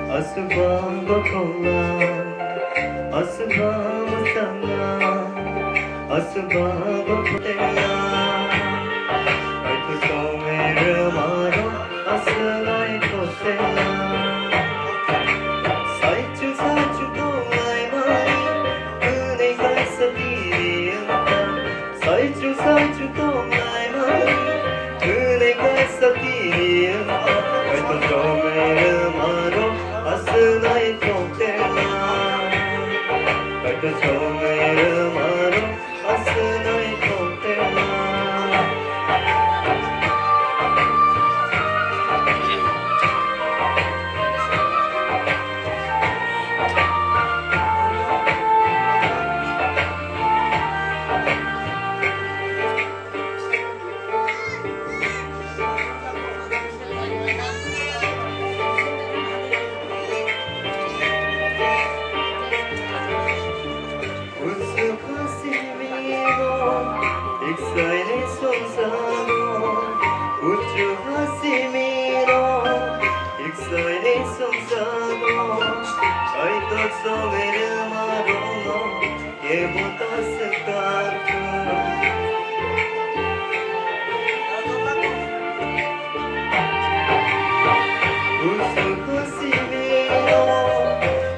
Asubang bakolan, asubang masangan, asubang bakotelan. Ay kusong을 말어 아스나의 코세lan. 사이주 사주 동아의 마이 은혜가 있었기리은다. 사이주 사주 동아의 마이 은혜가 있었기리은다. ay kusong을 말어 아스나의 코세lan. ay kusong을 말어 아스나의 코세lan. 익사의 손사모 우주 하시미로 익사의 손사모 아이도 소매를 마로노 예보다 스카프 우주 하시미로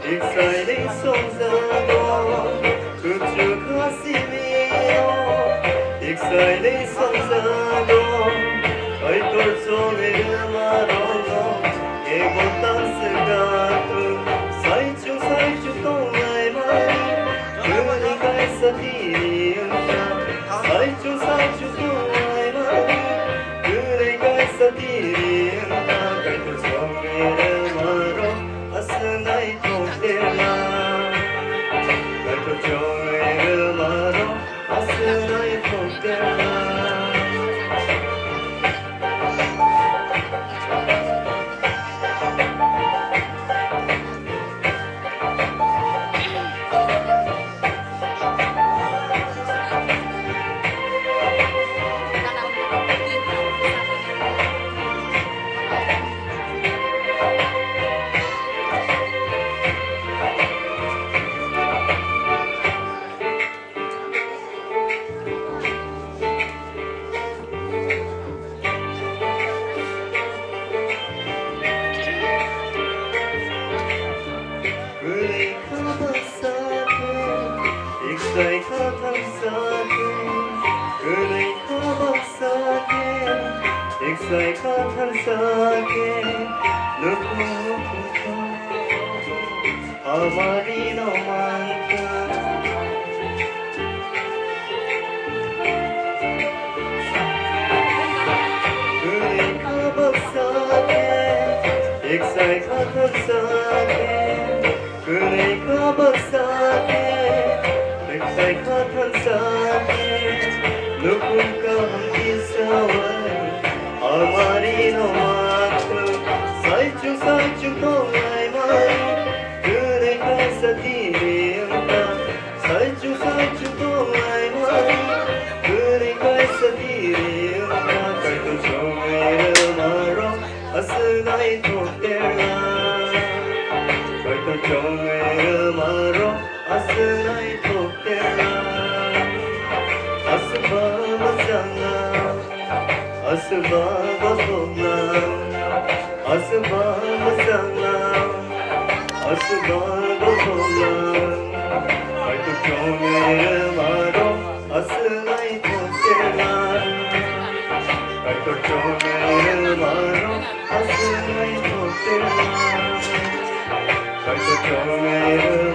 익사의 손사모 우주 하시미로 익사의 손사모 ay torsone를 말어서 예고딴스가도 사이주 사이주 동아의 마이 은혜가 있었디리은다. 사이주 사이주 동아의 마이 은혜가 있었디리은다. ay torsone를 말어 아스나이 토테라 ay torsone를 말어 아스나이 토테라. 익사이가 감싸게 은혜가 감싸게 익사이가 감싸게 누구부터 아마리 너만큼 은혜가 감싸게 익사이가 감싸게 은혜가 감싸게 백사의 카탄사에 누군가 함께싸워요 아마리 너만큼 사이주 사이주 동아의 마이 은혜가 있었디리은다. 사이주 사이주 동아의 마이 은혜가 있었디리은다. 갈도 종이를 말어 아스나이 토테라 갈도 종이를 말어 아스나이 토테라 아스바 마상나 아스바 바소나 아스바 마상나 아스바 바소나 알도 종이를 말어 아스나이 토테라 알도 종이를 말어 아스나이 토테라 알도 종이를